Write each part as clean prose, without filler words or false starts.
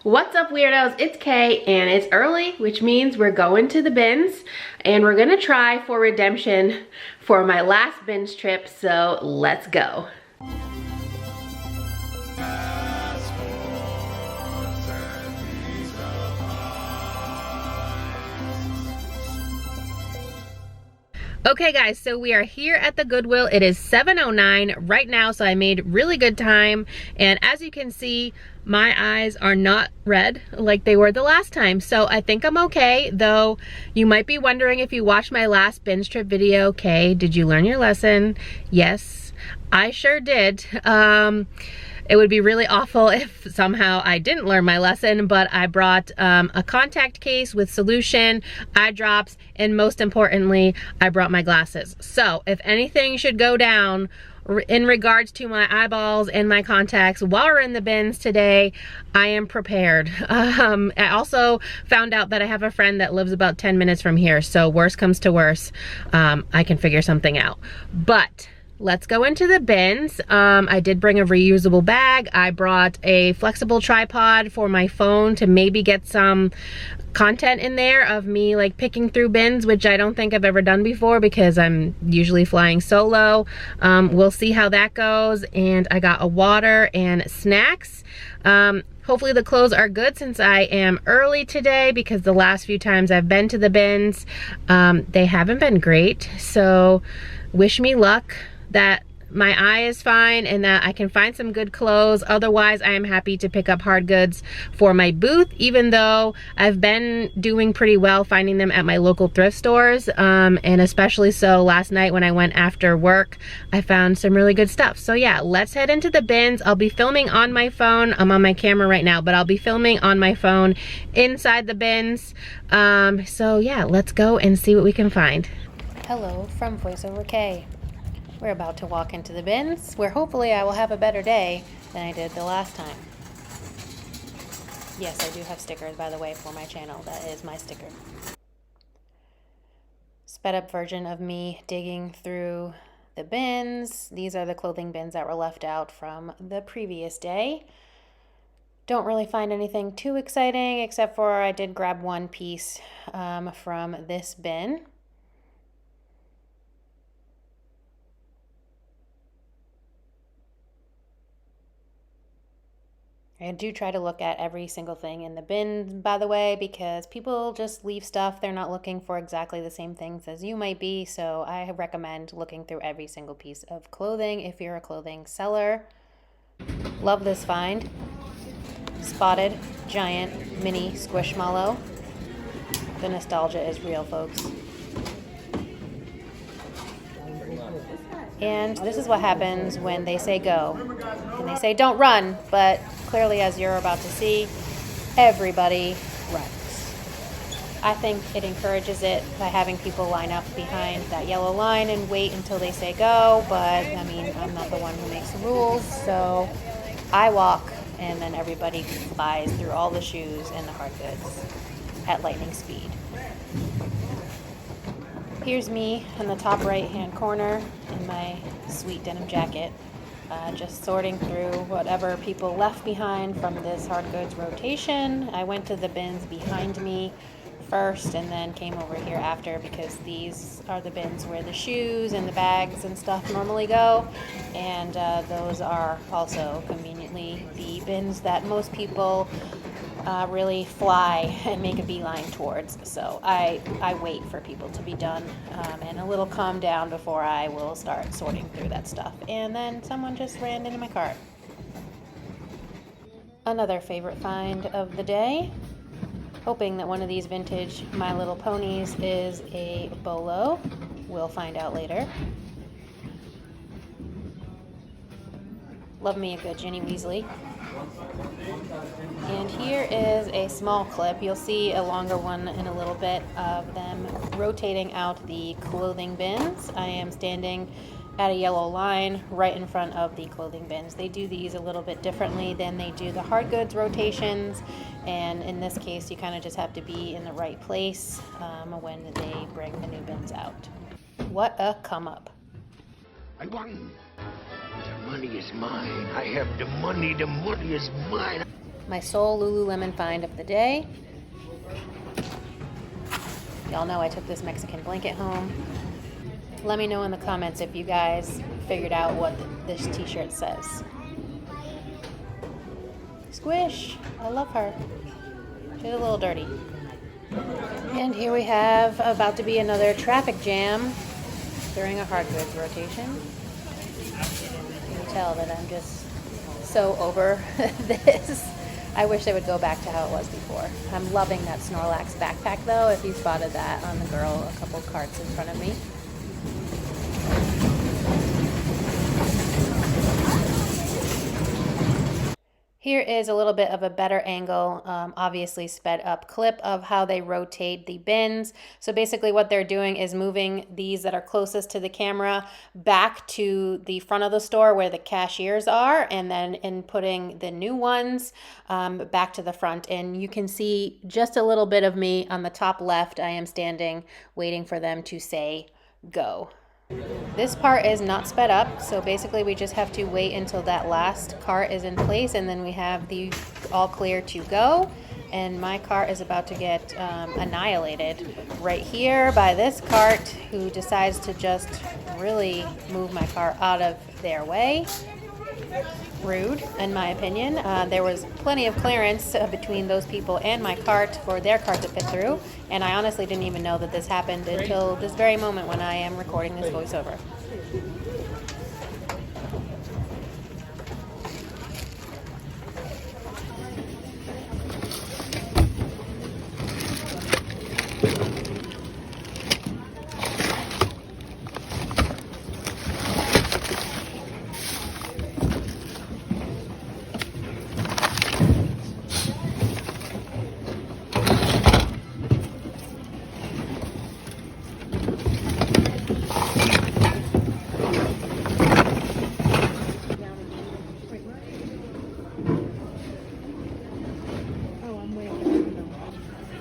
What's up, weirdos? It's Kay, and it's early, which means we're going to the bins, and we're gonna try for redemption for my last bins trip, so let's go. Okay guys, so we are here at the Goodwill. It is 7:09 right now, so I made really good time, and as you can see, my eyes are not red like they were the last time, so I think I'm okay. Though you might be wondering, if you watched my last binge trip video, okay, did you learn your lesson? Yes, I sure did. It would be really awful if somehow I didn't learn my lesson, but I brought a contact case with solution, eye drops, and most importantly, I brought my glasses. So if anything should go down in regards to my eyeballs and my contacts while we're in the bins today, I am prepared. I also found out that I have a friend that lives about 10 minutes from here, so worst comes to worst, I can figure something out. But let's go into the bins. I did bring a reusable bag. I brought a flexible tripod for my phone to maybe get some content in there of me like picking through bins, which I don't think I've ever done before because I'm usually flying solo. We'll see how that goes. And I got a water and snacks. Hopefully the clothes are good since I am early today, because the last few times I've been to the bins, they haven't been great. So wish me luck that my eye is fine and that I can find some good clothes. Otherwise, I am happy to pick up hard goods for my booth, even though I've been doing pretty well finding them at my local thrift stores. And especially so last night when I went after work, I found some really good stuff. So yeah, let's head into the bins. I'll be filming on my phone. I'm on my camera right now, but I'll be filming on my phone inside the bins. So yeah, let's go and see what we can find. Hello from VoiceOver Kay. We're about to walk into the bins, where hopefully I will have a better day than I did the last time. Yes, I do have stickers, by the way, for my channel. That is my sticker. Sped up version of me digging through the bins. These are the clothing bins that were left out from the previous day. Don't really find anything too exciting, except for I did grab one piece from this bin. I do try to look at every single thing in the bin, by the way, because people just leave stuff. They're not looking for exactly the same things as you might be, so I recommend looking through every single piece of clothing if you're a clothing seller. Love this find. Spotted giant mini squishmallow. The nostalgia is real, folks. And this is what happens when they say go. And they say don't run, but clearly, as you're about to see, everybody runs. I think it encourages it by having people line up behind that yellow line and wait until they say go, but I mean, I'm not the one who makes the rules, so I walk and then everybody flies through all the shoes and the hard goods at lightning speed. Here's me in the top right-hand corner in my sweet denim jacket, just sorting through whatever people left behind from this hard goods rotation. I went to the bins behind me first and then came over here after, because these are the bins where the shoes and the bags and stuff normally go, and those are also conveniently the bins that most people really fly and make a beeline towards. So I wait for people to be done and a little calm down before I will start sorting through that stuff. And then someone just ran into my cart. Another favorite find of the day. Hoping that one of these vintage My Little Ponies is a bolo. We'll find out later. Love me a good Ginny Weasley. And here is a small clip. You'll see a longer one in a little bit of them rotating out the clothing bins. I am standing at a yellow line right in front of the clothing bins. They do these a little bit differently than they do the hard goods rotations, and in this case you kind of just have to be in the right place when they bring the new bins out. What a come up. I won. The money is mine. I have the money. The money is mine. My sole Lululemon find of the day. Y'all know I took this Mexican blanket home. Let me know in the comments if you guys figured out what this t-shirt says. Squish! I love her. She's a little dirty. And here we have about to be another traffic jam during a hard goods rotation. You can tell that I'm just so over this. I wish they would go back to how it was before. I'm loving that Snorlax backpack though, if you spotted that on the girl a couple carts in front of me. Here is a little bit of a better angle, obviously sped up clip of how they rotate the bins. So basically what they're doing is moving these that are closest to the camera back to the front of the store where the cashiers are, and then inputting the new ones back to the front. And you can see just a little bit of me on the top left. I am standing waiting for them to say go. This part is not sped up, so basically we just have to wait until that last cart is in place, and then we have the all clear to go. And my cart is about to get annihilated right here by this cart, who decides to just really move my cart out of their way. Rude, in my opinion. There was plenty of clearance between those people and my cart for their cart to fit through, and I honestly didn't even know that this happened until this very moment when I am recording this voiceover.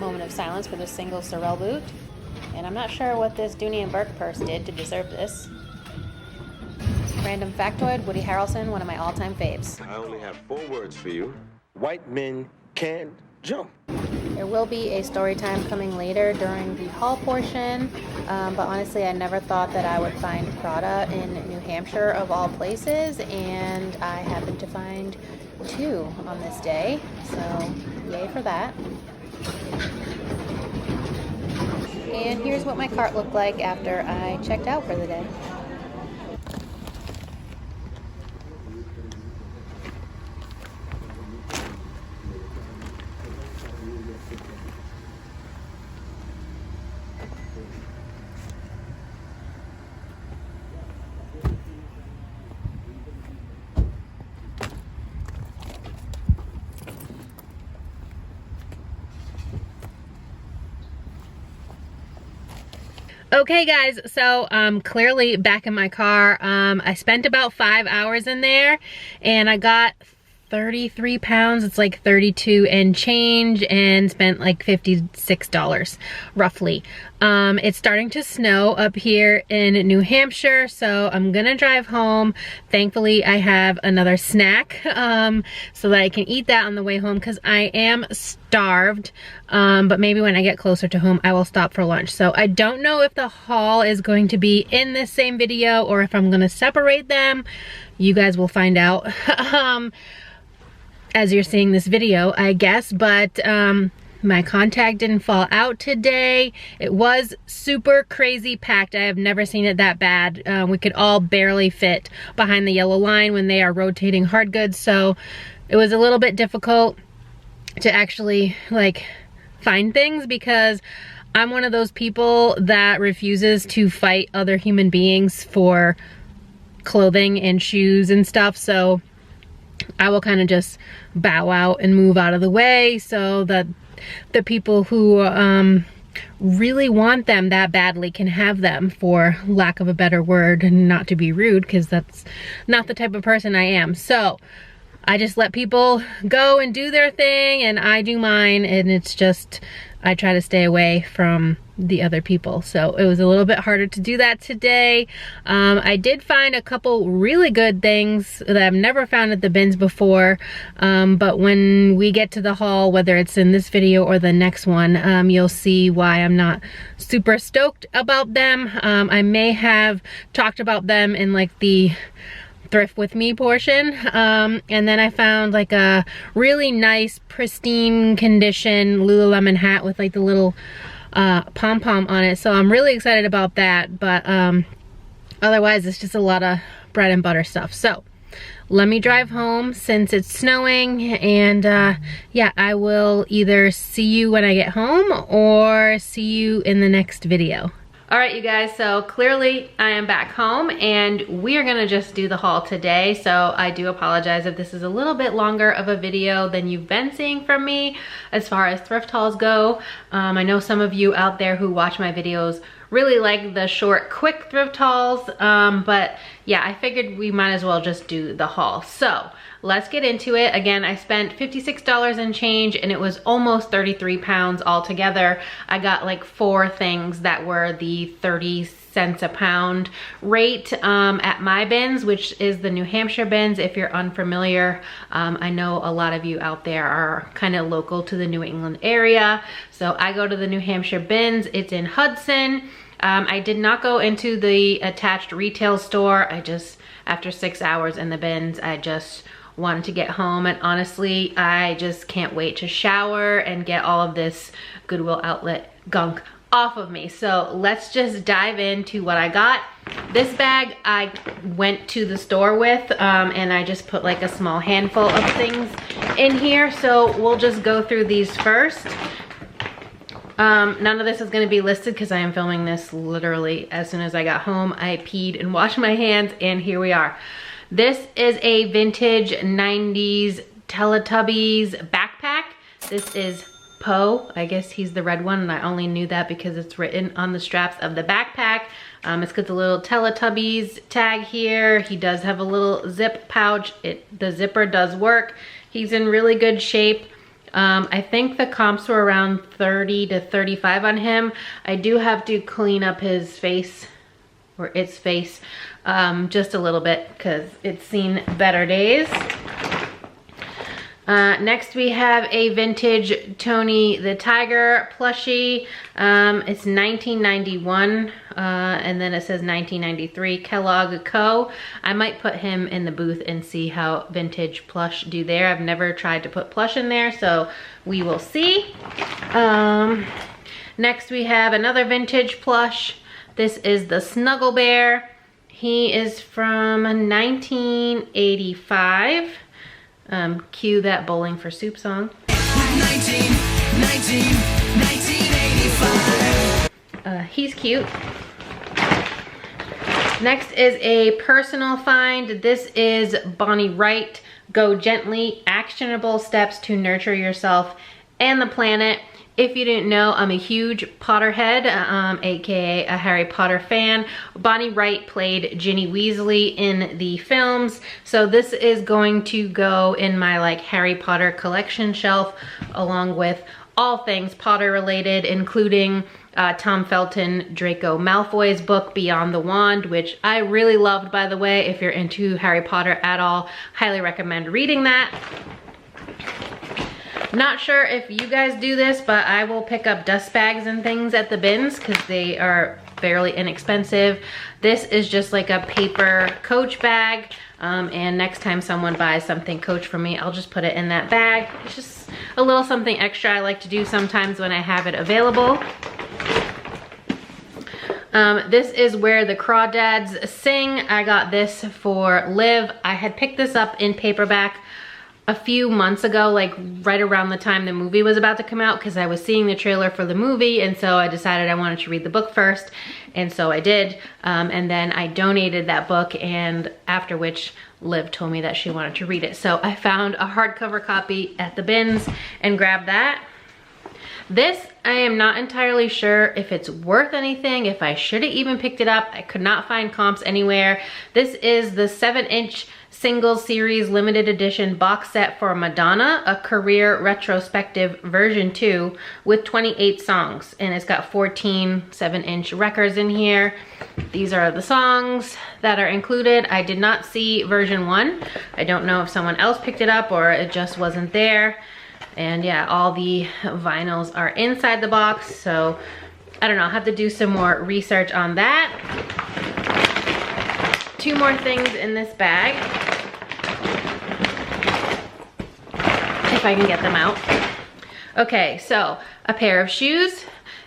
Moment of silence for the single Sorel boot. And I'm not sure what this Dooney and Burke purse did to deserve this. Random factoid, Woody Harrelson, one of my all-time faves. I only have 4 words for you. White men can't jump. There will be a story time coming later during the haul portion, but honestly I never thought that I would find Prada in New Hampshire of all places, and I happened to find 2 on this day, so yay for that. And here's what my cart looked like after I checked out for the day. Okay guys, so clearly back in my car. I spent about 5 hours in there and I got 33 pounds. It's like 32 and change, and spent like $56 roughly. It's starting to snow up here in New Hampshire, so I'm gonna drive home. Thankfully I have another snack so that I can eat that on the way home, because I am starved. But maybe when I get closer to home I will stop for lunch. So I don't know if the haul is going to be in this same video or if I'm gonna separate them. You guys will find out as you're seeing this video, I guess. But my contact didn't fall out today. It was super crazy packed. I have never seen it that bad. We could all barely fit behind the yellow line when they are rotating hard goods, so it was a little bit difficult to actually like find things, because I'm one of those people that refuses to fight other human beings for clothing and shoes and stuff. So I will kind of just bow out and move out of the way so that the people who really want them that badly can have them, for lack of a better word, and not to be rude, because that's not the type of person I am. So I just let people go and do their thing and I do mine, and it's just I try to stay away from the other people. So it was a little bit harder to do that today. I did find a couple really good things that I've never found at the bins before, but when we get to the haul, whether it's in this video or the next one, you'll see why I'm not super stoked about them. I may have talked about them in like the thrift with me portion, and then I found like a really nice pristine condition Lululemon hat with like the little pom-pom on it, so I'm really excited about that. But otherwise it's just a lot of bread and butter stuff. So let me drive home since it's snowing, and yeah, I will either see you when I get home or see you in the next video. All right, you guys, so clearly I am back home and we are gonna just do the haul today. So I do apologize if this is a little bit longer of a video than you've been seeing from me as far as thrift hauls go. I know some of you out there who watch my videos really like the short, quick thrift hauls, but yeah, I figured we might as well just do the haul. So let's get into it. Again, I spent $56 and change and it was almost 33 pounds altogether. I got like 4 things that were the 30 cents a pound rate at my bins, which is the New Hampshire bins. If you're unfamiliar, I know a lot of you out there are kind of local to the New England area. So I go to the New Hampshire bins. It's in Hudson. I did not go into the attached retail store. I just, after 6 hours in the bins, I just wanted to get home, and honestly, I just can't wait to shower and get all of this Goodwill Outlet gunk off of me. So let's just dive into what I got. This bag I went to the store with, and I just put like a small handful of things in here. So we'll just go through these first. None of this is gonna be listed because I am filming this literally as soon as I got home. I peed and washed my hands, and here we are. This is a vintage 90s Teletubbies backpack. This is Poe. I guess he's the red one, and I only knew that because it's written on the straps of the backpack. It's got the little Teletubbies tag here. He does have a little zip pouch. The zipper does work. He's in really good shape. I think the comps were around 30 to 35 on him. I do have to clean up his face, or its face, just a little bit because it's seen better days. Next we have a vintage Tony the Tiger plushie. It's 1991, and then it says 1993 Kellogg Co. I might put him in the booth and see how vintage plush do there. I've never tried to put plush in there, so we will see. Next we have another vintage plush. This is the Snuggle Bear. He is from 1985. Cue that Bowling for Soup song. 1985. He's cute. Next is a personal find. This is Bonnie Wright, Go Gently, Actionable Steps to Nurture Yourself and the Planet. If you didn't know, I'm a huge Potterhead, aka a Harry Potter fan. Bonnie Wright played Ginny Weasley in the films, so this is going to go in my like Harry Potter collection shelf, along with all things Potter related, including Tom Felton, Draco Malfoy's book, Beyond the Wand, which I really loved, by the way. If you're into Harry Potter at all, highly recommend reading that. Not sure if you guys do this, but I will pick up dust bags and things at the bins because they are fairly inexpensive. This is just like a paper Coach bag, and next time someone buys something Coach from me, I'll just put it in that bag. It's just a little something extra I like to do sometimes when I have it available. This is Where the Crawdads Sing. I got this for Liv. I had picked this up in paperback a few months ago, like right around the time the movie was about to come out, because I was seeing the trailer for the movie, and so I decided I wanted to read the book first, and so I did. And then I donated that book, and after which Liv told me that she wanted to read it. So I found a hardcover copy at the bins and grabbed that. This, I am not entirely sure if it's worth anything, if I should have even picked it up. I could not find comps anywhere. This is the 7-inch single series limited edition box set for Madonna, a career retrospective version 2 with 28 songs. And it's got 14 7-inch records in here. These are the songs that are included. I did not see version 1. I don't know if someone else picked it up or it just wasn't there. And yeah, all the vinyls are inside the box. So I don't know, I'll have to do some more research on that. 2 more things in this bag, if I can get them out. Okay, so a pair of shoes.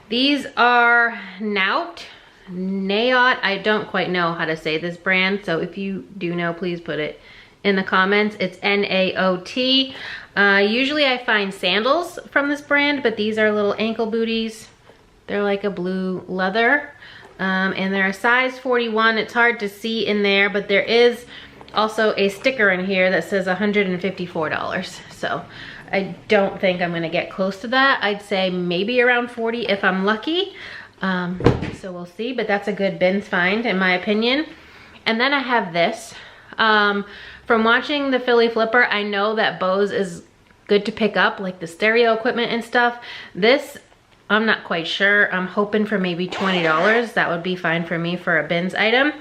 These are Naut. I don't quite know how to say this brand, so if you do know, please put it in the comments. It's N-A-O-T. Usually I find sandals from this brand, but these are little ankle booties. They're like a blue leather. And they're a size 41. It's hard to see in there, but there is also a sticker in here that says $154. So I don't think I'm gonna get close to that. I'd say maybe around 40 if I'm lucky. So we'll see, but that's a good bins find in my opinion. And then I have this. From watching the Philly Flipper, I know that Bose is good to pick up, like the stereo equipment and stuff. This, I'm not quite sure. I'm hoping for maybe $20. That would be fine for me for a bins item.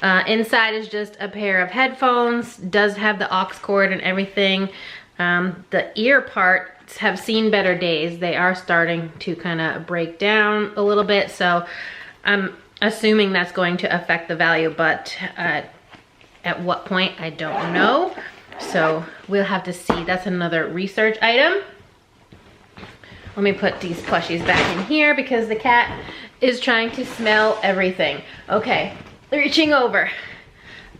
Inside is just a pair of headphones. Does have the aux cord and everything. The ear parts have seen better days. They are starting to kind of break down a little bit. So I'm assuming that's going to affect the value, but at what point, I don't know. So we'll have to see. That's another research item. Let me put these plushies back in here because the cat is trying to smell everything. Okay, reaching over.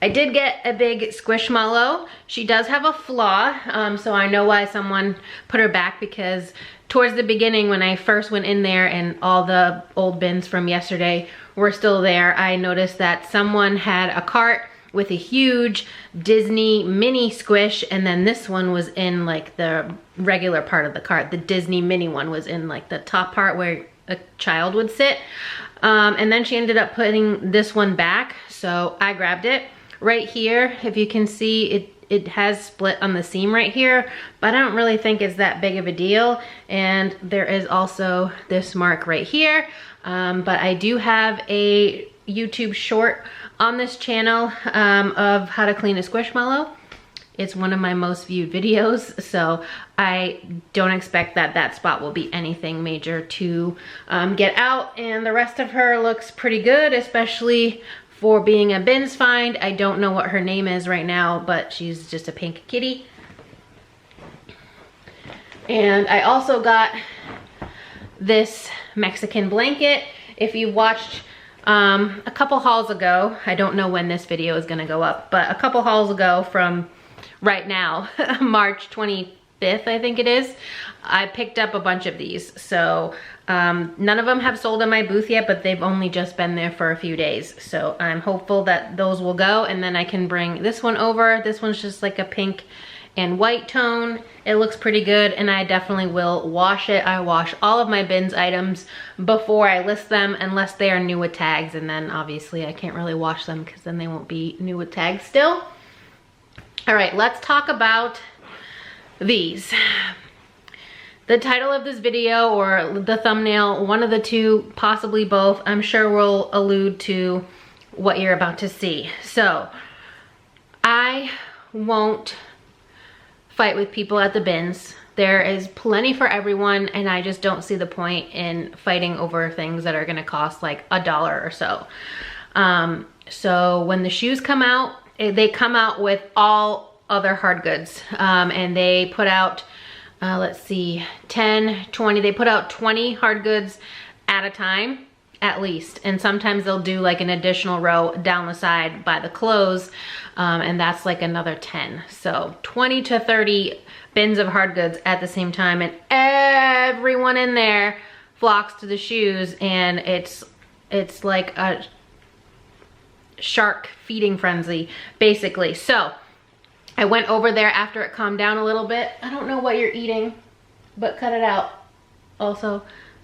I did get a big squishmallow. She does have a flaw, so I know why someone put her back, because towards the beginning when I first went in there and all the old bins from yesterday were still there, I noticed that someone had a cart with a huge Disney mini squish, and then this one was in like the regular part of the cart. The Disney mini one was in like the top part where a child would sit. And then she ended up putting this one back, so I grabbed it. Right here, if you can see, it has split on the seam right here, but I don't really think it's that big of a deal. And there is also this mark right here. But I do have a YouTube short on this channel of how to clean a squishmallow. It's one of my most viewed videos, so I don't expect that that spot will be anything major to get out. And the rest of her looks pretty good, especially for being a bins find. I don't know what her name is right now, but she's just a pink kitty. And I also got this Mexican blanket. If you watched a couple hauls ago, I don't know when this video is gonna go up, but a couple hauls ago from right now, March 25th, I think it is, I picked up a bunch of these. So none of them have sold in my booth yet, but they've only just been there for a few days. So I'm hopeful that those will go, and then I can bring this one over. This one's just like a pink and white tone. It looks pretty good, and I definitely will wash it. I wash all of my bins items before I list them, unless they are new with tags, and then obviously I can't really wash them because then they won't be new with tags still. All right, let's talk about these. The title of this video or the thumbnail, one of the two, possibly both, I'm sure will allude to what you're about to see. So I won't fight with people at the bins. There is plenty for everyone, and I just don't see the point in fighting over things that are gonna cost like $1 or so. So when the shoes come out, they come out with all other hard goods, and they put out, let's see, 10, 20, they put out 20 hard goods at a time, at least. And sometimes they'll do like an additional row down the side by the clothes, and that's like another 10. So 20 to 30 bins of hard goods at the same time, and everyone in there flocks to the shoes, and it's like a shark feeding frenzy, basically. So I went over there after it calmed down a little bit. I don't know what you're eating, but cut it out. Also,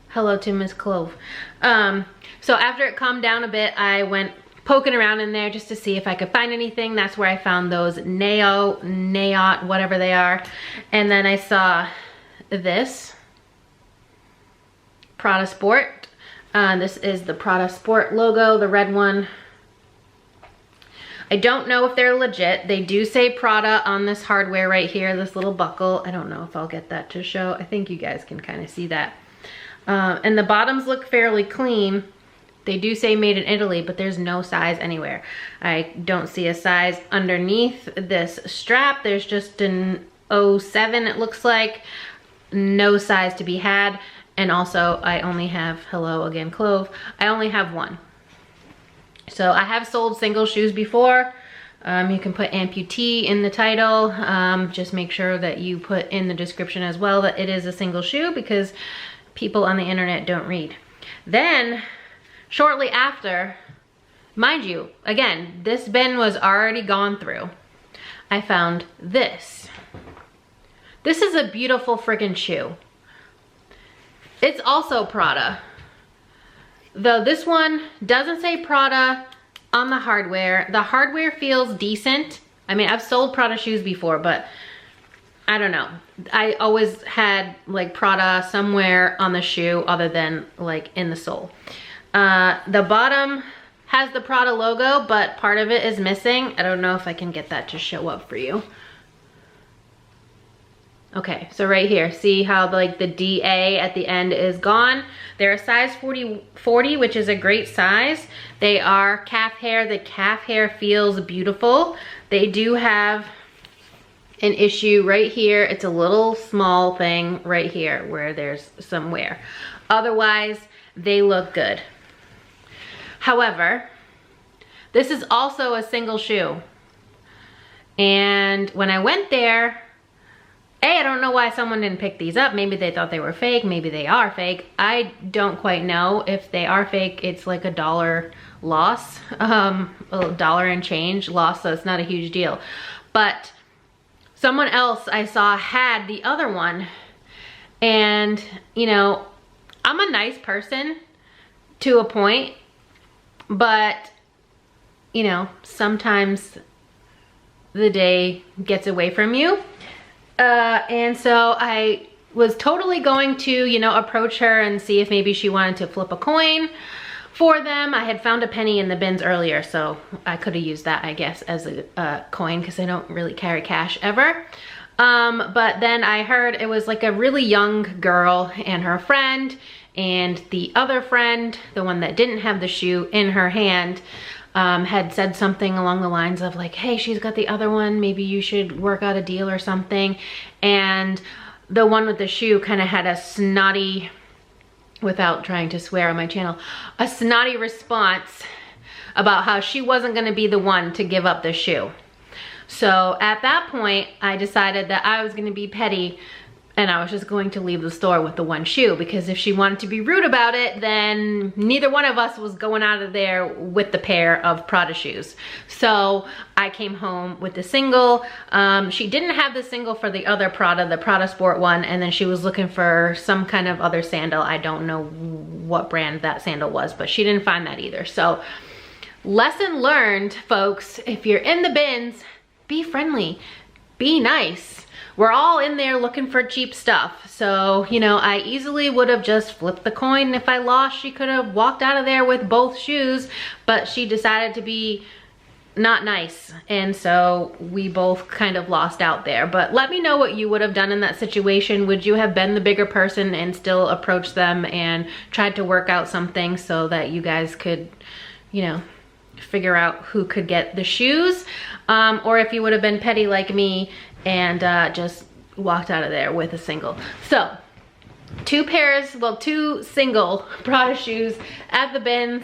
hello to Miss Clove. So after it calmed down a bit, I went poking around in there just to see if I could find anything. That's where I found those Nayot, whatever they are. And then I saw this Prada Sport. This is the Prada Sport logo, the red one. I don't know if they're legit. They do say Prada on this hardware right here, this little buckle. I don't know if I'll get that to show. I think you guys can kind of see that. And the bottoms look fairly clean. They do say made in Italy, but there's no size anywhere. I don't see a size underneath this strap. There's just an 07, it looks like. No size to be had. And also I only have, hello again, Clove. I only have one. So I have sold single shoes before. You can put amputee in the title. Just make sure that you put in the description as well that it is a single shoe, because people on the internet don't read. Then, shortly after, mind you, again, this bin was already gone through. I found this. This is a beautiful friggin' shoe. It's also Prada. Though this one doesn't say Prada on the hardware. The hardware feels decent. I mean, I've sold Prada shoes before, but I don't know. I always had like Prada somewhere on the shoe other than like in the sole. The bottom has the Prada logo, but part of it is missing. I don't know if I can get that to show up for you. Okay, so right here, see how like the DA at the end is gone? They're a size 40, which is a great size. They are calf hair. The calf hair feels beautiful. They do have an issue right here. It's a little small thing right here where there's some wear. Otherwise, they look good. However, this is also a single shoe. And when I went there, I don't know why someone didn't pick these up. Maybe they thought they were fake. Maybe they are fake. I don't quite know. If they are fake, it's like $1 loss, $1 and change loss, so it's not a huge deal. But someone else I saw had the other one, and you know, I'm a nice person to a point, but you know, sometimes the day gets away from you. And so I was totally going to, you know, approach her and see if maybe she wanted to flip a coin for them. I had found a penny in the bins earlier, so I could have used that, I guess, as a coin, because I don't really carry cash ever. But then I heard it was like a really young girl and her friend, and the other friend, the one that didn't have the shoe in her hand, had said something along the lines of like, hey, she's got the other one, maybe you should work out a deal or something. And the one with the shoe kind of had a snotty, without trying to swear on my channel, a snotty response about how she wasn't going to be the one to give up the shoe. So at that point, I decided that I was going to be petty, and I was just going to leave the store with the one shoe, because if she wanted to be rude about it, then neither one of us was going out of there with the pair of Prada shoes. So I came home with the single. She didn't have the single for the other Prada, the Prada Sport one, and then she was looking for some kind of other sandal. I don't know what brand that sandal was, but she didn't find that either. So lesson learned, folks, if you're in the bins, be friendly, be nice. We're all in there looking for cheap stuff. So, you know, I easily would have just flipped the coin. If I lost, she could have walked out of there with both shoes, but she decided to be not nice. And so we both kind of lost out there. But let me know what you would have done in that situation. Would you have been the bigger person and still approached them and tried to work out something so that you guys could, you know, figure out who could get the shoes? Or if you would have been petty like me and just walked out of there with a single. So two single Prada shoes at the bins.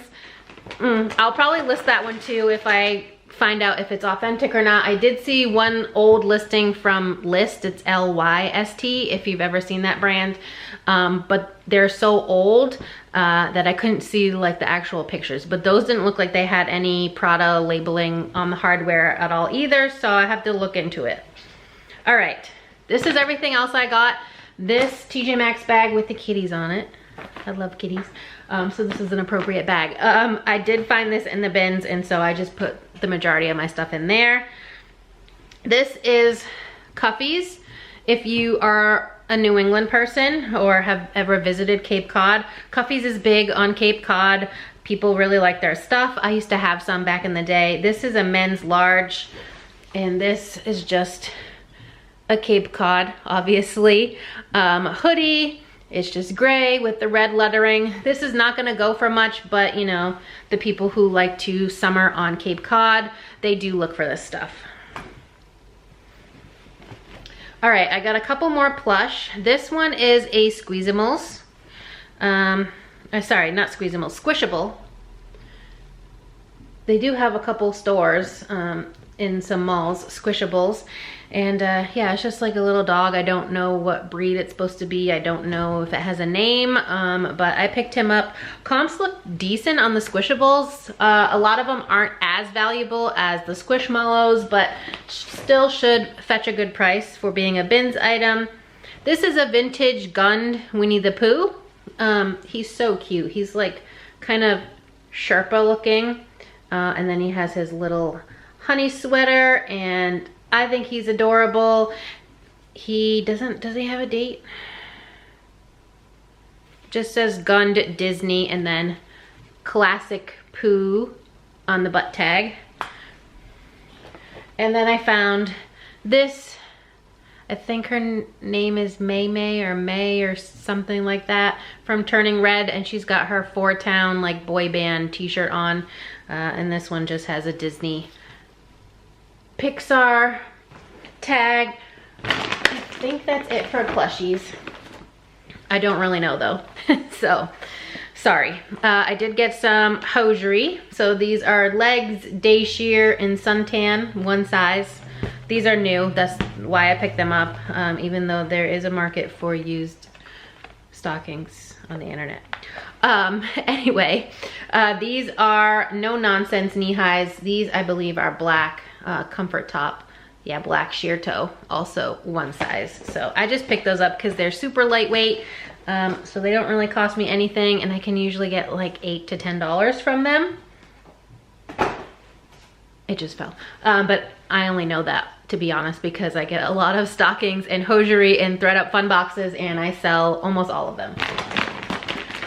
I'll probably list that one too if I find out if it's authentic or not. I did see one old listing from Lyst. It's L-Y-S-T, if you've ever seen that brand. But they're so old that I couldn't see like the actual pictures. But those didn't look like they had any Prada labeling on the hardware at all either, so I have to look into it. All right, this is everything else I got. This TJ Maxx bag with the kitties on it. I love kitties. So this is an appropriate bag. I did find this in the bins, and so I just put the majority of my stuff in there. This is Cuffy's. If you are a New England person or have ever visited Cape Cod, Cuffy's is big on Cape Cod. People really like their stuff. I used to have some back in the day. This is a men's large, and this is just a Cape Cod, obviously. Hoodie. It's just gray with the red lettering. This is not gonna go for much, but you know, the people who like to summer on Cape Cod, they do look for this stuff. All right, I got a couple more plush. This one is a Squeezimals. Sorry, not Squeezimals, Squishable. They do have a couple stores in some malls, Squishables. And yeah, it's just like a little dog. I don't know what breed it's supposed to be. I don't know if it has a name, but I picked him up. Comps look decent on the Squishables. A lot of them aren't as valuable as the squishmallows, but still should fetch a good price for being a bins item. This is a vintage Gund Winnie the Pooh. He's so cute. He's like kind of Sherpa looking. And then he has his little honey sweater, and I think he's adorable. Does he have a date? Just says Gund Disney and then Classic Pooh on the butt tag. And then I found this, I think her name is May or something like that, from Turning Red, and she's got her Four Town like boy band t-shirt on. And this one just has a Disney Pixar tag. I think that's it for plushies. I don't really know though. So sorry. I did get some hosiery. So these are legs, day sheer, and suntan, one size. These are new. That's why I picked them up, even though there is a market for used stockings on the internet. Anyway, these are no nonsense knee highs. These I believe are black comfort top. Yeah, black sheer toe, also one size. So I just picked those up because they're super lightweight. So they don't really cost me anything, and I can usually get like $8 to $10 from them. It just fell. But I only know that, to be honest, because I get a lot of stockings and hosiery and thread up fun boxes, and I sell almost all of them.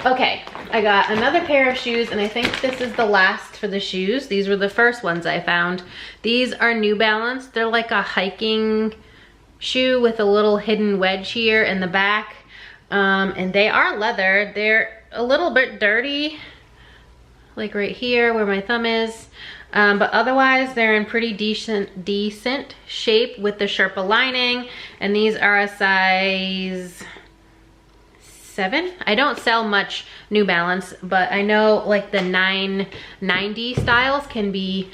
Okay, I got another pair of shoes, and I think this is the last for the shoes. These were the first ones I found. These are New Balance. They're like a hiking shoe with a little hidden wedge here in the back. And they are leather. They're a little bit dirty, like right here where my thumb is. But otherwise they're in pretty decent shape with the Sherpa lining. And these are a size 7. I don't sell much New Balance, but I know like the 990 styles can be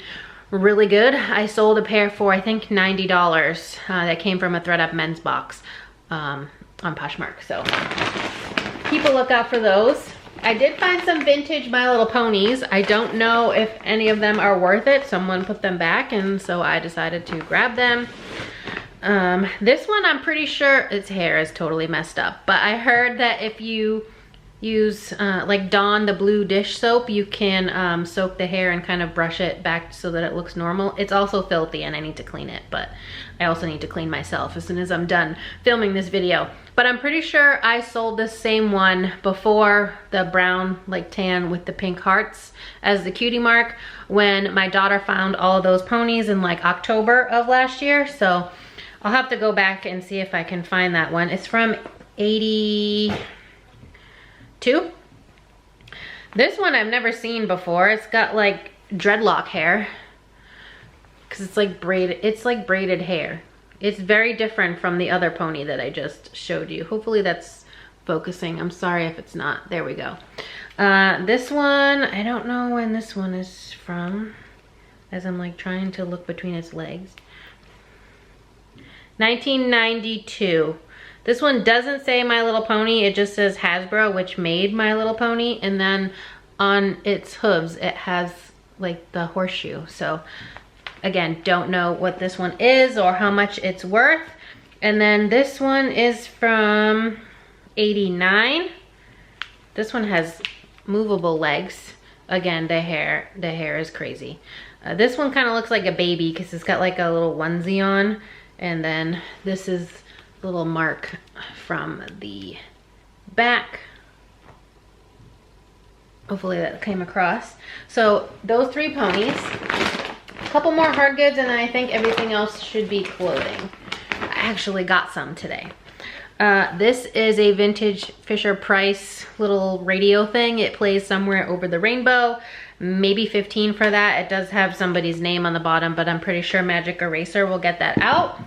really good. I sold a pair for I think $90 that came from a thread-up men's box on Poshmark. So keep a lookout for those. I did find some vintage My Little Ponies. I don't know if any of them are worth it. Someone put them back, and so I decided to grab them. This one, I'm pretty sure its hair is totally messed up, but I heard that if you use like Dawn, the blue dish soap, you can soak the hair and kind of brush it back so that it looks normal. It's also filthy and I need to clean it, but I also need to clean myself as soon as I'm done filming this video. But I'm pretty sure I sold this same one before, the brown like tan with the pink hearts as the cutie mark, when my daughter found all of those ponies in like October of last year. So I'll have to go back and see if I can find that one. It's from 82. This one I've never seen before. It's got like dreadlock hair, because it's like braided hair. It's very different from the other pony that I just showed you. Hopefully that's focusing. I'm sorry if it's not. There we go. This one, I don't know when this one is from, as I'm like trying to look between its legs. 1992. This one doesn't say My Little Pony, it just says Hasbro, which made My Little Pony, and then on its hooves it has like the horseshoe. So again, don't know what this one is or how much it's worth. And then this one is from 89. This one has movable legs. Again, the hair is crazy. This one kind of looks like a baby because it's got like a little onesie on. And then this is a little mark from the back. Hopefully that came across. So those 3 ponies, a couple more hard goods, and then I think everything else should be clothing. I actually got some today. This is a vintage Fisher-Price little radio thing. It plays Somewhere Over the Rainbow. Maybe 15 for that. It does have somebody's name on the bottom, but I'm pretty sure Magic Eraser will get that out.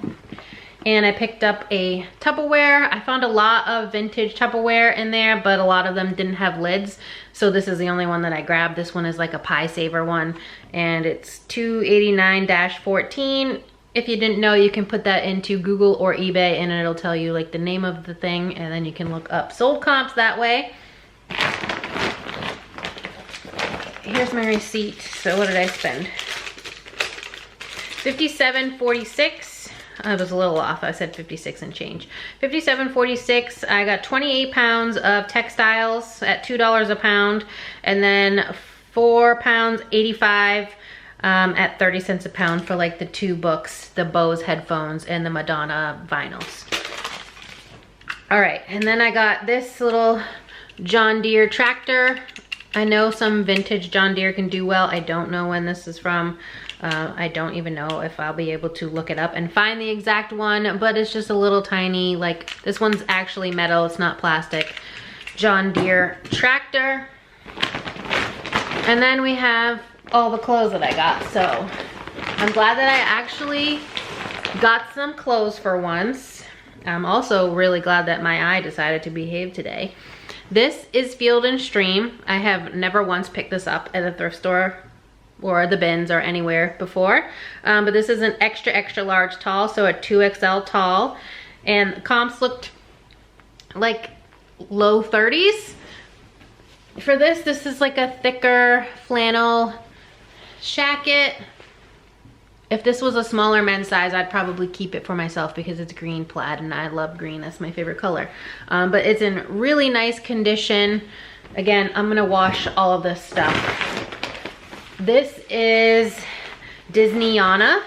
And I picked up a Tupperware. I found a lot of vintage Tupperware in there, but a lot of them didn't have lids. So this is the only one that I grabbed. This one is like a pie saver one, and it's $289-14. If you didn't know, you can put that into Google or eBay and it'll tell you like the name of the thing, and then you can look up sold comps that way. Here's my receipt. So what did I spend? $57.46. I was a little off. I said 56 and change. $57.46. I got 28 pounds of textiles at $2 a pound, and then 4 pounds 85 at 30 cents a pound for like the 2 books, the Bose headphones and the Madonna vinyls. All right, and then I got this little John Deere tractor. I know some vintage John Deere can do well. I don't know when this is from. I don't even know if I'll be able to look it up and find the exact one, but it's just a little tiny, like this one's actually metal, it's not plastic. John Deere tractor. And then we have all the clothes that I got. So I'm glad that I actually got some clothes for once. I'm also really glad that my eye decided to behave today. This is Field and Stream. I have never once picked this up at a thrift store or the bins or anywhere before. But this is an extra large tall, so a 2XL tall. And comps looked like low 30s. For this is like a thicker flannel shacket. If this was a smaller men's size, I'd probably keep it for myself because it's green plaid and I love green. That's my favorite color. But it's in really nice condition. Again, I'm gonna wash all of this stuff. This is Disneyana.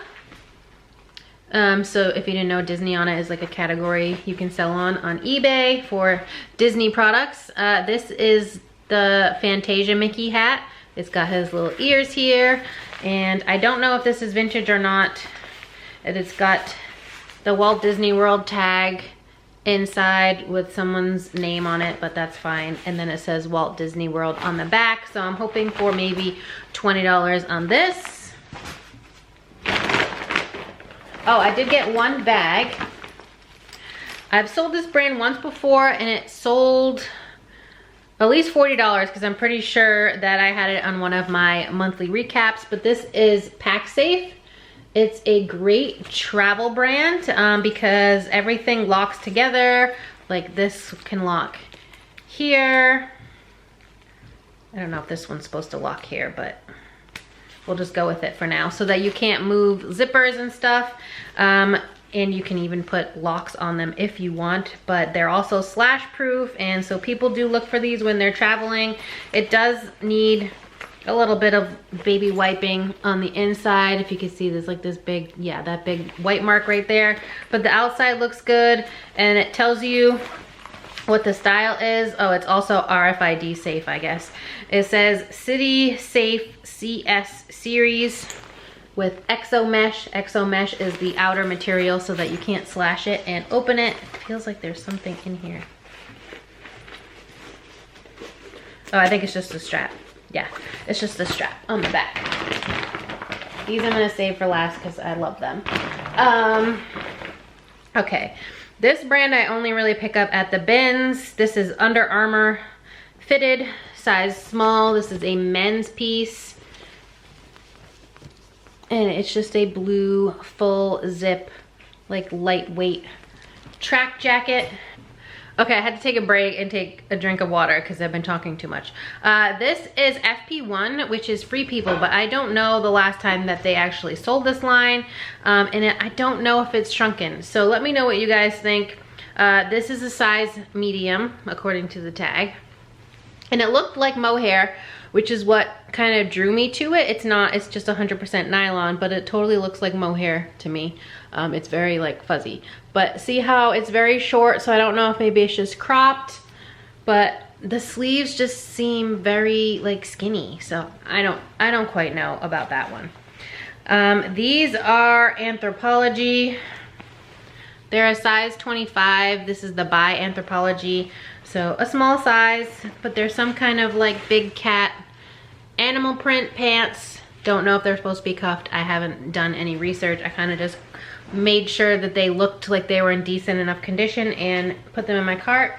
So if you didn't know, Disneyana is like a category you can sell on eBay for Disney products. This is the Fantasia Mickey hat. It's got his little ears here, and I don't know if this is vintage or not. It's got the Walt Disney World tag inside with someone's name on it, but that's fine. And then it says Walt Disney World on the back, so I'm hoping for maybe $20 on this. Oh, I did get one bag. I've sold this brand once before, and it sold at least $40 because I'm pretty sure that I had it on one of my monthly recaps, but this is PackSafe. It's a great travel brand because everything locks together. Like this can lock here. I don't know if this one's supposed to lock here, but we'll just go with it for now so that you can't move zippers and stuff. And you can even put locks on them if you want, but they're also slash proof, and so people do look for these when they're traveling. It does need a little bit of baby wiping on the inside. If you can see, there's like this big, yeah, that big white mark right there, but the outside looks good, and it tells you what the style is. Oh, it's also RFID safe, I guess. It says City Safe CS series with Exo Mesh. Exo Mesh is the outer material so that you can't slash it and open it. It feels like there's something in here. Oh, I think it's just a strap. Yeah, it's just the strap on the back. These I'm gonna save for last because I love them. Okay, this brand I only really pick up at the bins. This is Under Armour fitted, size small. This is a men's piece. And it's just a blue full zip, like lightweight track jacket. Okay, I had to take a break and take a drink of water because I've been talking too much. This is FP1, which is Free People, but I don't know the last time that they actually sold this line. And I don't know if it's shrunken. So let me know what you guys think. This is a size medium, according to the tag. And it looked like mohair, which is what kind of drew me to it. It's not, it's just 100% nylon, but it totally looks like mohair to me. It's very like fuzzy. But see how it's very short, so I don't know if maybe it's just cropped, but the sleeves just seem very like skinny. So I don't quite know about that one. These are Anthropologie. They're a size 25. This is the by Anthropologie. So a small size, but there's some kind of like big cat animal print pants. Don't know if they're supposed to be cuffed. I haven't done any research. I kind of just made sure that they looked like they were in decent enough condition and put them in my cart.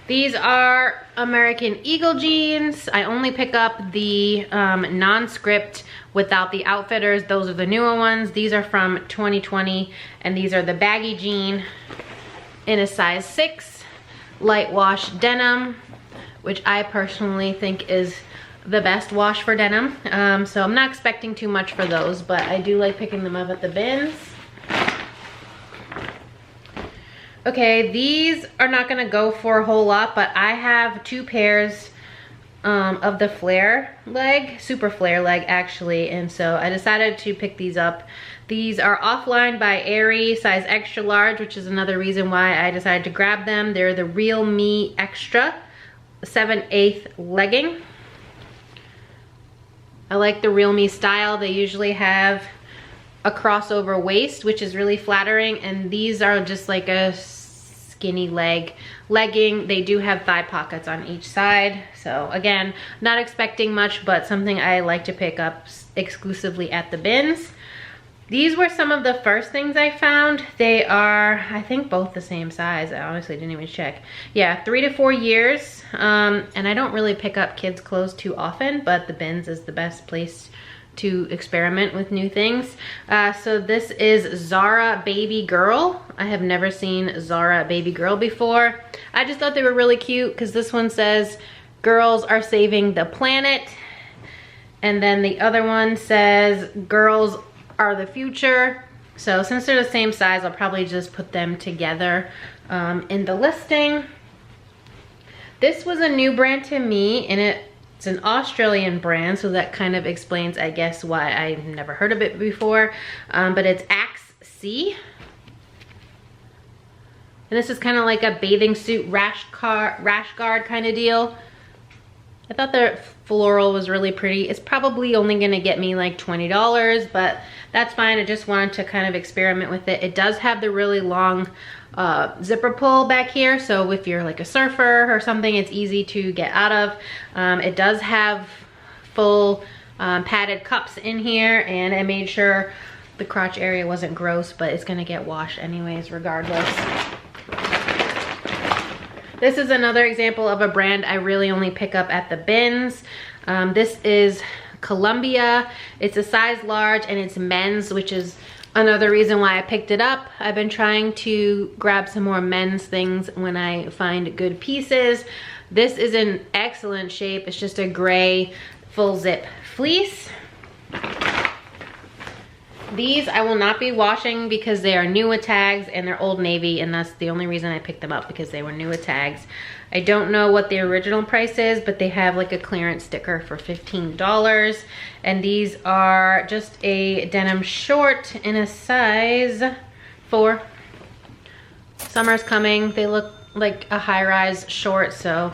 These are American Eagle jeans. I only pick up the non-script without the outfitters. Those are the newer ones. These are from 2020, and these are the baggy jean in a size 6. Light wash denim, which I personally think is the best wash for denim. So I'm not expecting too much for those, but I do like picking them up at the bins. Okay, these are not gonna go for a whole lot, but I have 2 pairs of the flare leg, super flare leg actually, and so I decided to pick these up. These are Offline by Aerie, size extra large, which is another reason why I decided to grab them. They're the Real Me Extra 7/8 legging. I like the Real Me style. They usually have a crossover waist, which is really flattering, and these are just like a skinny legging. They do have thigh pockets on each side. So again, not expecting much, but something I like to pick up exclusively at the bins. These were some of the first things I found. They are, I think, both the same size. I honestly didn't even check. Yeah, 3 to 4 years. And I don't really pick up kids' clothes too often, but the bins is the best place to experiment with new things. So this is Zara Baby Girl. I have never seen Zara Baby Girl before. I just thought they were really cute because this one says, "Girls are saving the planet." And then the other one says, "Girls are the future." So since they're the same size, I'll probably just put them together in the listing. This was a new brand to me, and it's an Australian brand, so that kind of explains, I guess, why I've never heard of it before. But it's Axe C. And this is kind of like a bathing suit rash guard kind of deal. I thought the floral was really pretty. It's probably only gonna get me like $20, but that's fine. I just wanted to kind of experiment with it. It does have the really long zipper pull back here, so if you're like a surfer or something, it's easy to get out of. It does have full padded cups in here, and I made sure the crotch area wasn't gross, but it's gonna get washed anyways regardless. This is another example of a brand I really only pick up at the bins. This is Columbia. It's a size large and it's men's, which is another reason why I picked it up. I've been trying to grab some more men's things when I find good pieces. This is in excellent shape. It's just a gray full zip fleece. These I will not be washing because they are new with tags and they're Old Navy, and that's the only reason I picked them up, because they were new with tags. I don't know what the original price is, but they have like a clearance sticker for $15. And these are just a denim short in a size 4. Summer's coming. They look like a high-rise short, so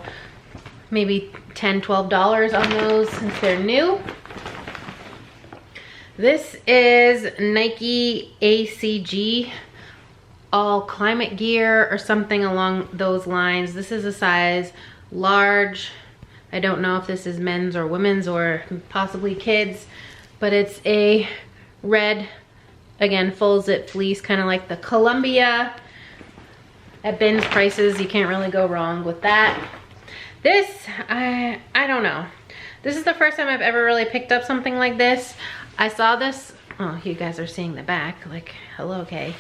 maybe $10, $12 on those since they're new. This is Nike ACG all climate gear or something along those lines. This is a size large. I don't know if this is men's or women's or possibly kids, but it's a red, again, full zip fleece, kind of like the Columbia. At bins prices, you can't really go wrong with that. This, I don't know. This is the first time I've ever really picked up something like this. I saw this, oh, you guys are seeing the back, like, hello, okay.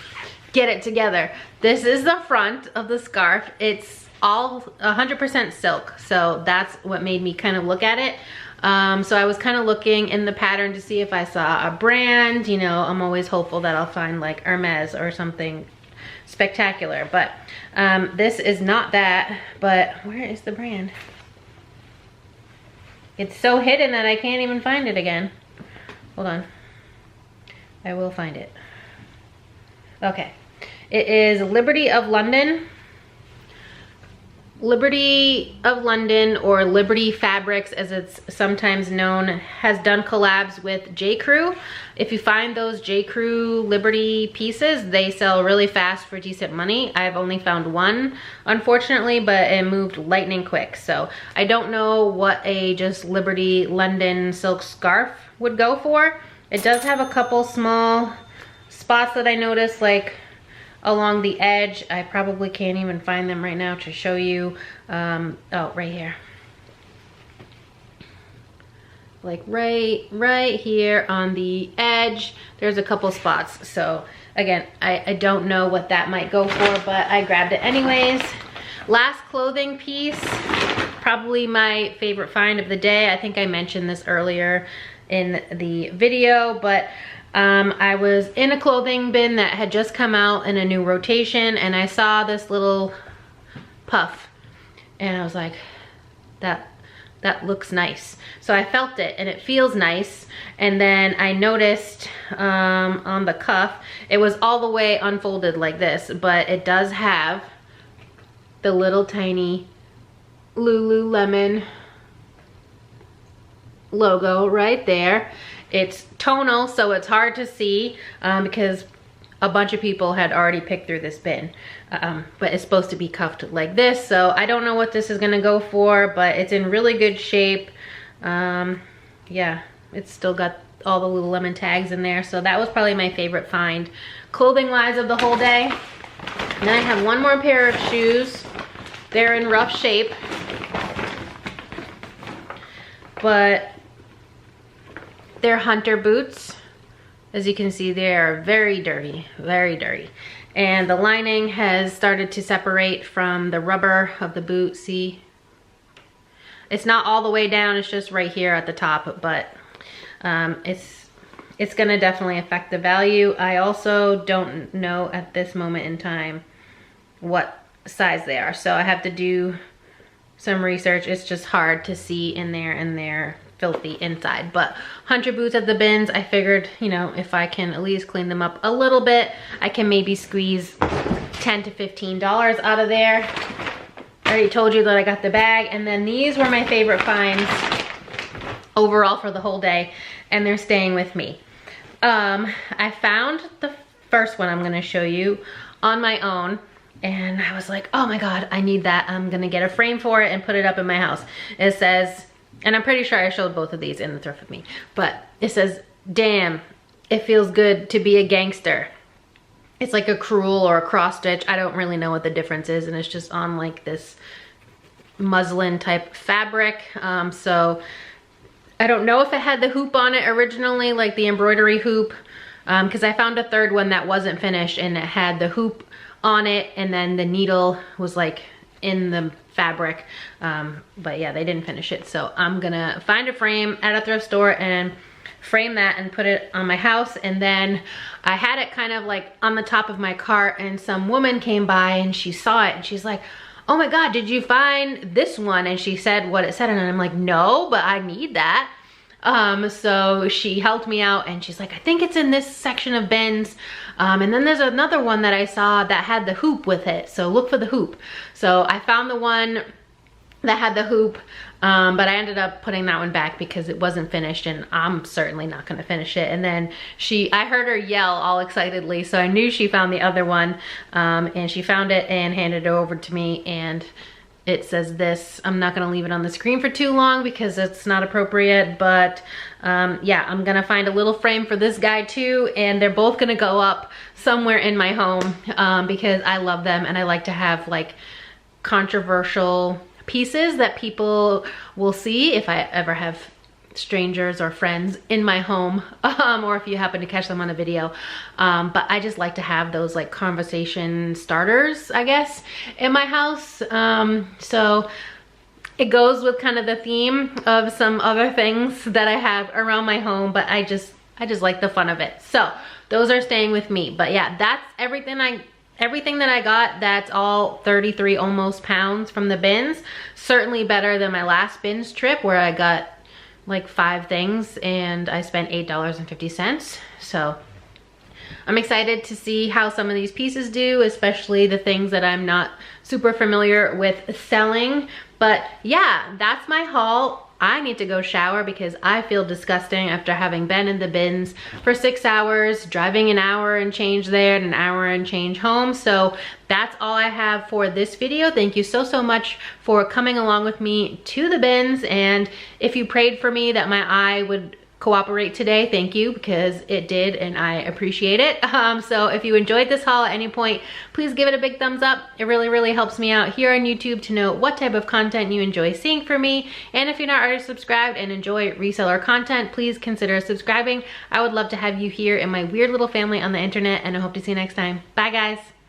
Get it together. This is the front of the scarf. It's all 100% silk, so that's what made me kind of look at it. So I was kind of looking in the pattern to see if I saw a brand. You know, I'm always hopeful that I'll find like Hermes or something spectacular, but this is not that. But where is the brand? It's so hidden that I can't even find it again. Hold on. I will find it. Okay. It is Liberty of London. Liberty of London, or Liberty Fabrics as it's sometimes known, has done collabs with J. Crew. If you find those J. Crew Liberty pieces, they sell really fast for decent money. I've only found one, unfortunately, but it moved lightning quick. So I don't know what a just Liberty London silk scarf would go for. It does have a couple small spots that I noticed, like along the edge. I probably can't even find them right now to show you. Oh, right here. Like right here on the edge, there's a couple spots. So again, I don't know what that might go for, but I grabbed it anyways. Last clothing piece, probably my favorite find of the day. I think I mentioned this earlier in the video, but I was in a clothing bin that had just come out in a new rotation, and I saw this little puff and I was like, that looks nice. So I felt it and it feels nice. And then I noticed on the cuff, it was all the way unfolded like this, but it does have the little tiny Lululemon logo right there. It's tonal, so it's hard to see because a bunch of people had already picked through this bin. But it's supposed to be cuffed like this, so I don't know what this is gonna go for, but it's in really good shape. Yeah, it's still got all the Lululemon tags in there, so that was probably my favorite find clothing-wise of the whole day. Then I have one more pair of shoes. They're in rough shape, but they're hunter boots. As you can see, they are very dirty, very dirty. And the lining has started to separate from the rubber of the boot. See? It's not all the way down, it's just right here at the top, but it's gonna definitely affect the value. I also don't know at this moment in time what size they are, so I have to do some research. It's just hard to see in there, and they're filthy inside. But hunter boots at the bins, I figured, you know, if I can at least clean them up a little bit, I can maybe squeeze $10 to $15 out of there. I already told you that I got the bag. And then these were my favorite finds overall for the whole day, and they're staying with me. I found the first one I'm gonna show you on my own, and I was like, oh my God, I need that. I'm gonna get a frame for it and put it up in my house. It says, and I'm pretty sure I showed both of these in the thrift with me, but it says, damn, it feels good to be a gangster. It's like a crewel or a cross stitch. I don't really know what the difference is, and it's just on like this muslin type fabric. So I don't know if it had the hoop on it originally, like the embroidery hoop, because I found a third one that wasn't finished and it had the hoop on it, and then the needle was like in the fabric, but yeah, they didn't finish it. So I'm gonna find a frame at a thrift store and frame that and put it on my house. And then I had it kind of like on the top of my cart, and some woman came by and she saw it and she's like, oh my God, did you find this one? And she said what it said, and I'm like, no, but I need that. So she helped me out and she's like, I think it's in this section of bins. And then there's another one that I saw that had the hoop with it, so look for the hoop. So I found the one that had the hoop, but I ended up putting that one back because it wasn't finished, and I'm certainly not gonna finish it. And then I heard her yell all excitedly, so I knew she found the other one, and she found it and handed it over to me, and it says this. I'm not gonna leave it on the screen for too long because it's not appropriate, but yeah, I'm gonna find a little frame for this guy too, and they're both gonna go up somewhere in my home because I love them, and I like to have like controversial pieces that people will see if I ever have strangers or friends in my home, or if you happen to catch them on a video. But I just like to have those like conversation starters, I guess, in my house. So it goes with kind of the theme of some other things that I have around my home, but I just like the fun of it. So those are staying with me. But yeah, that's everything that I got. That's all 33 almost pounds from the bins. Certainly better than my last bins trip where I got like 5 things and I spent $8.50. So I'm excited to see how some of these pieces do, especially the things that I'm not super familiar with selling. But yeah, that's my haul. I need to go shower because I feel disgusting after having been in the bins for 6 hours, driving an hour and change there and an hour and change home. So that's all I have for this video. Thank you so much for coming along with me to the bins. And if you prayed for me that my eye would cooperate today, thank you, because it did and I appreciate it. So if you enjoyed this haul at any point, please give it a big thumbs up. It really helps me out here on YouTube to know what type of content you enjoy seeing from me. And if you're not already subscribed and enjoy reseller content, please consider subscribing. I would love to have you here in my weird little family on the internet, and I hope to see you next time. Bye guys.